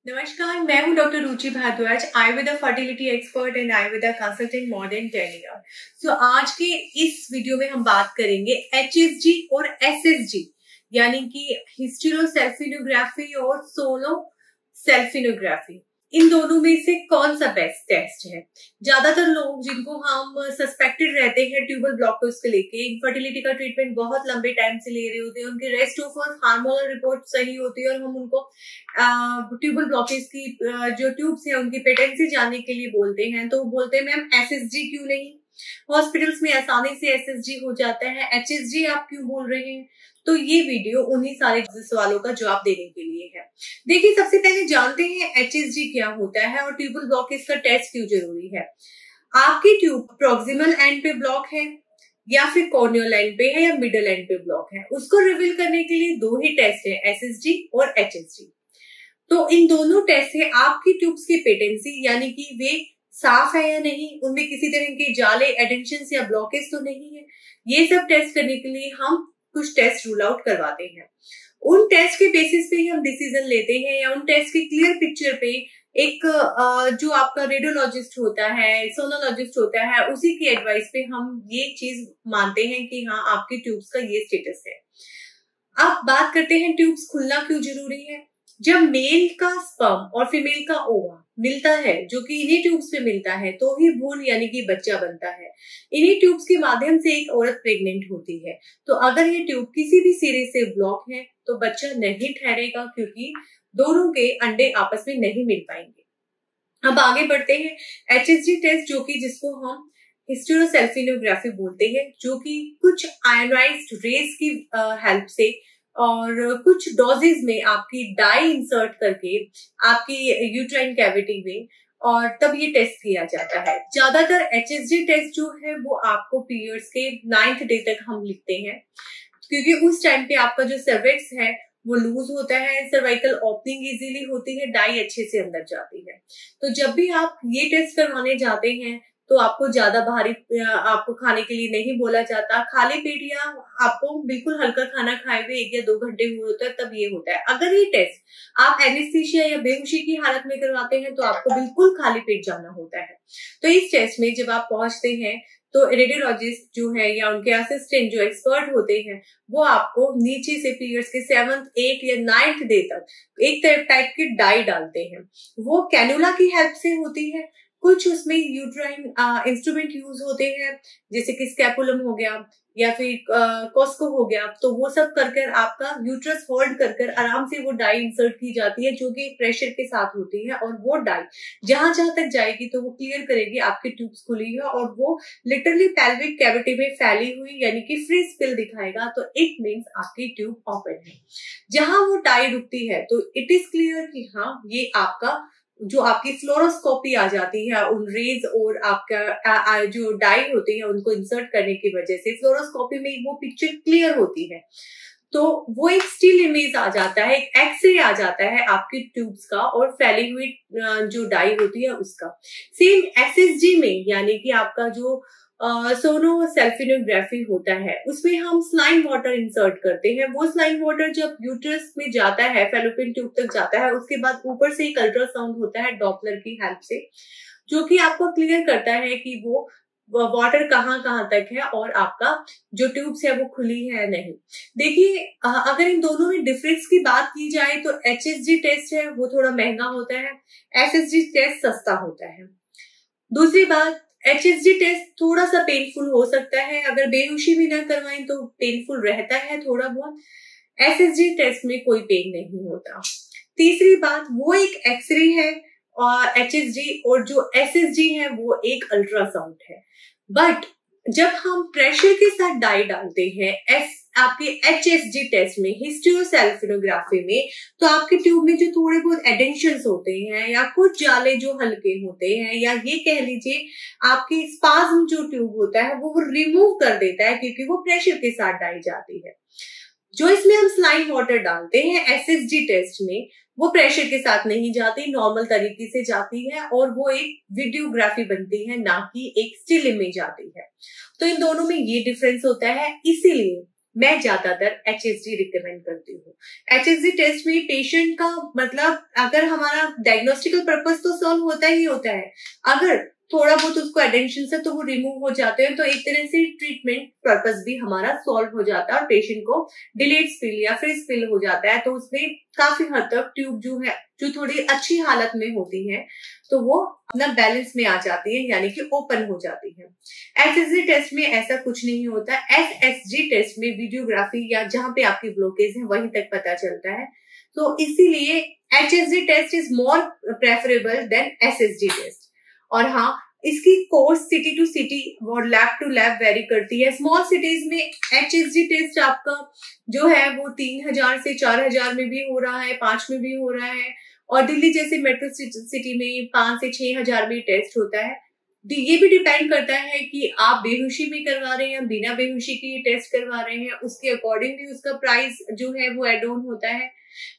नमस्कार, मैं हूं doctor Ruchi Bhardwaj, Ayurveda fertility expert and Ayurveda consultant more than 10 year. So आज के इस वीडियो में हम बात करेंगे एचएसजी और एसएसजी यानी कि हिस्टेरोसल्फिनोग्राफी और सोलो सेल्फिनोग्राफी। इन दोनों में से कौन सा बेस्ट टेस्ट है? ज्यादातर लोग जिनको हम सस्पेक्टेड रहते हैं ट्यूबल ब्लॉकेज को लेके, इनफर्टिलिटी का ट्रीटमेंट बहुत लंबे टाइम से ले रहे होते हैं, उनके रेस्ट ऑफ हार्मोनल रिपोर्ट सही होती है और हम उनको ट्यूबल ब्लॉकेज की जो ट्यूब्स है उनकी पेटेंसी जानने के लिए बोलते हैं, तो बोलते हैं मैम एसएसजी क्यों नहीं? हॉस्पिटल्स में आसानी से एसएसजी हो जाता है, एचएसजी आप क्यों बोल रहे हैं? तो ये वीडियो उन्हीं सारे सवालों का जवाब देने के लिए है। देखिए, सबसे पहले जानते हैं एचएसजी क्या होता है और ट्यूबल ब्लॉकेज का टेस्ट क्यों जरूरी है। आपकी ट्यूब प्रॉक्सिमल एंड पे ब्लॉक है या फिर कॉर्नियल एंड पे है या मिडल एंड पे ब्लॉक है, उसको रिवील करने के लिए दो ही टेस्ट है, एसएसजी और एचएसजी। तो इन दोनों टेस्ट से आपकी ट्यूब्स की पेटेंसी यानी कि वे साफ है या नहीं, उनमें किसी तरह के जाले, एडेंशन या ब्लॉकेज तो नहीं है, ये सब टेस्ट करने के लिए हम कुछ टेस्ट रूल आउट करवाते हैं। उन टेस्ट के बेसिस पे ही हम डिसीजन लेते हैं या उन टेस्ट की क्लियर पिक्चर पे एक जो आपका रेडियोलॉजिस्ट होता है, सोनोलॉजिस्ट होता है, उसी की एडवाइस पे हम ये चीज मानते हैं कि हाँ आपकी ट्यूब्स का ये स्टेटस है। अब बात करते हैं ट्यूब्स खुलना क्यों जरूरी है। जब मेल का स्पर्म और फीमेल का ओवा मिलता है, जो कि इन्हीं ट्यूब्स पे मिलता है, तो ही भ्रूण यानी कि बच्चा बनता है। इन्हीं ट्यूब्स के माध्यम से एक औरत प्रेग्नेंट होती है। तो अगर ये ट्यूब किसी भी सिरे से ब्लॉक है तो बच्चा नहीं ठहरेगा, क्योंकि दोनों के अंडे आपस में नहीं मिल पाएंगे। अब आगे बढ़ते हैं एचएसजी टेस्ट, जो कि जिसको हम हिस्टेरोसल्फिनोग्राफी बोलते हैं, जो कि कुछ आयोनाइज्ड रेज की हेल्प से और कुछ डोजेज में आपकी डाई इंसर्ट करके आपकी यूट्राइन कैविटी में, और तब ये टेस्ट किया जाता है। ज्यादातर एचएसजी टेस्ट जो है वो आपको पीरियड्स के 9th डे तक हम लिखते हैं, क्योंकि उस टाइम पे आपका जो सर्विक्स है वो लूज होता है, सर्वाइकल ओपनिंग इजीली होती है, डाई अच्छे से अंदर जाती है। तो जब भी आप ये टेस्ट करवाने जाते हैं तो आपको ज्यादा भारी आपको खाने के लिए नहीं बोला जाता। खाली पेट या आपको बिल्कुल हल्का खाना खाए हुए 1 या 2 घंटे हुए होता है तब ये होता है। अगर ये टेस्ट आप एनेस्थीसिया या बेहोशी की हालत में करवाते हैं तो आपको बिल्कुल खाली पेट जाना होता है। तो इस टेस्ट में जब आप पहुंचते हैं तो रेडियोलॉजिस्ट जो है या उनके असिस्टेंट जो एक्सपर्ट होते हैं वो आपको नीचे से पीरियड्स के 7th, 8th या 9th डे तक एक टाइप की डाई डालते हैं। वो कैनुला की हेल्प से होती है। कुछ उसमें यूट्राइन इंस्ट्रूमेंट यूज होते हैं, जैसे कि स्कैपुलम हो गया या फिर कॉस्को हो गया। तो वो सब कर आपका यूट्रस होल्ड कर आराम से वो डाई इंसर्ट की जाती है, जो कि प्रेशर के साथ होती है, और वो डाई जहां जहां तक जाएगी तो वो क्लियर करेगी आपकी ट्यूब्स खुली है, और वो लिटरली पेल्विक कैविटी में फैली हुई यानी कि फ्री स्पिल दिखाएगा, तो इट मीन्स आपकी ट्यूब ओपन है। जहां वो डाई रुकती है तो इट इज क्लियर कि हाँ ये आपका जो आपकी फ्लोरोस्कोपी आ जाती है उन रेज और आपका जो डाई होती है उनको इंसर्ट करने की वजह से फ्लोरोस्कोपी में वो पिक्चर क्लियर होती है। तो वो एक स्टिल इमेज आ जाता है, एक एक्सरे आ जाता है आपकी ट्यूब्स का और फैली हुई जो डाई होती है उसका। सेम एसएसजी में यानी कि आपका जो सोनो सेल्फिनोग्राफी होता है उसमें हम स्लाइन वाटर इंसर्ट करते हैं। वो स्लाइन वाटर जब यूट्रस में जाता है, फैलोपियन ट्यूब तक जाता है, उसके बाद ऊपर से एक अल्ट्रासाउंड होता है डॉपलर की हेल्प से, जो कि आपको क्लियर करता है कि वो वाटर कहाँ कहाँ तक है और आपका जो ट्यूब्स है वो खुली है या नहीं। देखिए, अगर इन दोनों में डिफरेंस की बात की जाए तो एचएसजी टेस्ट है वो थोड़ा महंगा होता है, एसएसजी टेस्ट सस्ता होता है। दूसरी बात, एचएसजी टेस्ट थोड़ा सा पेनफुल हो सकता है, अगर बेहोशी भी ना करवाएं तो पेनफुल रहता है थोड़ा बहुत। एसएसजी टेस्ट में कोई पेन नहीं होता। तीसरी बात, वो एक एक्सरे है और एचएसजी, और जो एसएसजी है वो एक अल्ट्रासाउंड है। बट जब हम प्रेशर के साथ डाई डालते हैं आपके एचएसजी टेस्ट में, हिस्टेरोसल्फिनोग्राफी में, तो आपके ट्यूब में जो थोड़े बहुत एडेंशंस होते हैं या कुछ जाले जो हल्के होते हैं, या ये कह लीजिए आपकी स्पाज्म जो ट्यूब होता है वो रिमूव कर देता है, क्योंकि वो प्रेशर के साथ डाई जाती है। जो इसमें हम स्लाइन वाटर डालते हैं एसएसजी टेस्ट में, वो प्रेशर के साथ नहीं जाती, नॉर्मल तरीके से जाती है और वो एक वीडियोग्राफी बनती है, ना कि एक स्टिल इमेज आती है। तो इन दोनों में ये डिफरेंस होता है। इसीलिए मैं ज्यादातर HSG रिकमेंड करती हूँ। HSG टेस्ट में पेशेंट का मतलब अगर हमारा डायग्नोस्टिकल पर्पस तो सॉल्व होता ही होता है, अगर थोड़ा बहुत उसको एटेंशन से तो वो रिमूव हो जाते हैं, तो एक तरह से ट्रीटमेंट पर्पस भी हमारा सॉल्व हो जाता है और पेशेंट को डिलेड स्पिल या फिर स्पिल हो जाता है, तो उसमें काफी हद तक ट्यूब जो है जो थोड़ी अच्छी हालत में होती है तो वो अपना बैलेंस में आ जाती है, यानी कि ओपन हो जाती है। HSG टेस्ट में ऐसा कुछ नहीं होता। SSG टेस्ट में वीडियोग्राफी या जहां पे आपकी ब्लॉकेज है वहीं तक पता चलता है, तो इसीलिए HSG test is more preferable than SSG test. और हाँ, इसकी कॉस्ट सिटी टू सिटी और लैब टू लैब वेरी करती है। स्मॉल सिटीज में HSG टेस्ट आपका जो है वो 3000 से 4000 में भी हो रहा है, 5 में भी हो रहा है, और दिल्ली जैसे मेट्रो सिटी में 5 से 6000 में टेस्ट होता है। ये भी डिपेंड करता है कि आप बेहोशी में करवा रहे हैं या बिना बेहोशी के टेस्ट करवा रहे हैं, उसके अकॉर्डिंग भी उसका प्राइस जो है वो एड ऑन होता है।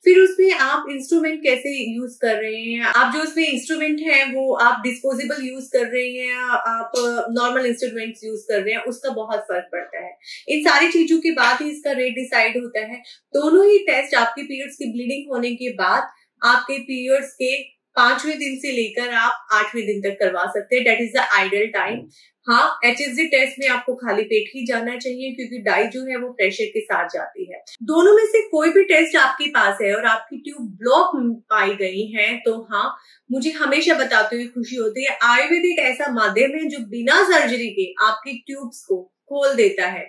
फिर उसमें आप इंस्ट्रूमेंट कैसे यूज कर रहे हैं, आप जो उसमें इंस्ट्रूमेंट है वो आप डिस्पोजेबल यूज कर रहे हैं या आप नॉर्मल इंस्ट्रूमेंट्स यूज कर रहे हैं, उसका बहुत फर्क पड़ता है। इन सारी चीजों के बाद ही इसका रेट डिसाइड होता है। दोनों ही टेस्ट आपके पीरियड्स की ब्लीडिंग होने के बाद आपके पीरियड्स के 5वें दिन से लेकर आप 8वें दिन तक करवा सकते हैं। That is the ideal time. हाँ, HSG टेस्ट में आपको खाली पेट ही जाना चाहिए क्योंकि डाई जो है वो प्रेशर के साथ जाती है। दोनों में से कोई भी टेस्ट आपके पास है और आपकी ट्यूब ब्लॉक पाई गई है तो हाँ, मुझे हमेशा बताते हुए खुशी होती है। आयुर्वेदिक ऐसा माध्यम है जो बिना सर्जरी के आपकी ट्यूब्स को खोल देता है।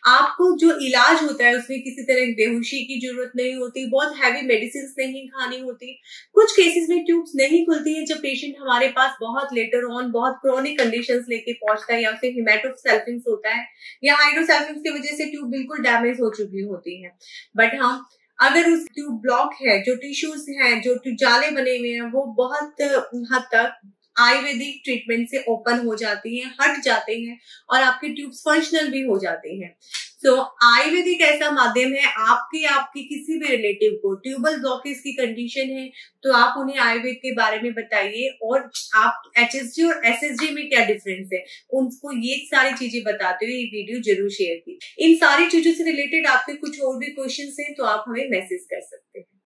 आपको जो इलाज होता है उसमें किसी तरह बेहोशी की जरूरत नहीं होती, बहुत हैवी मेडिसिन नहीं खानी होती। कुछ केसेस में ट्यूब्स नहीं खुलती है जब पेशेंट हमारे पास बहुत लेटर ऑन बहुत क्रोनिक कंडीशंस लेके पहुंचता है, या फिर हेमेटोसेल्फिंग्स होता है या हाइड्रोसेल्फिंग्स की वजह से ट्यूब बिल्कुल डैमेज हो चुकी होती है। बट हाँ, अगर उस ट्यूब ब्लॉक है, जो टिश्यूज हैं, जो जाले बने हुए हैं, वो बहुत हद तक आयुर्वेदिक ट्रीटमेंट से ओपन हो जाती हैं, हट जाते हैं और आपके ट्यूब्स फंक्शनल भी हो जाते हैं। तो आयुर्वेदिक ऐसा माध्यम है, आपकी किसी भी रिलेटिव को ट्यूबल ब्लॉकेज की कंडीशन है तो आप उन्हें आयुर्वेद के बारे में बताइए और आप HSG और SSG में क्या डिफरेंस है उनको ये सारी चीजें बताते हुए ये वीडियो जरूर शेयर की। इन सारी चीजों से रिलेटेड आपके कुछ और भी क्वेश्चन हैं तो आप हमें मैसेज कर सकते हैं।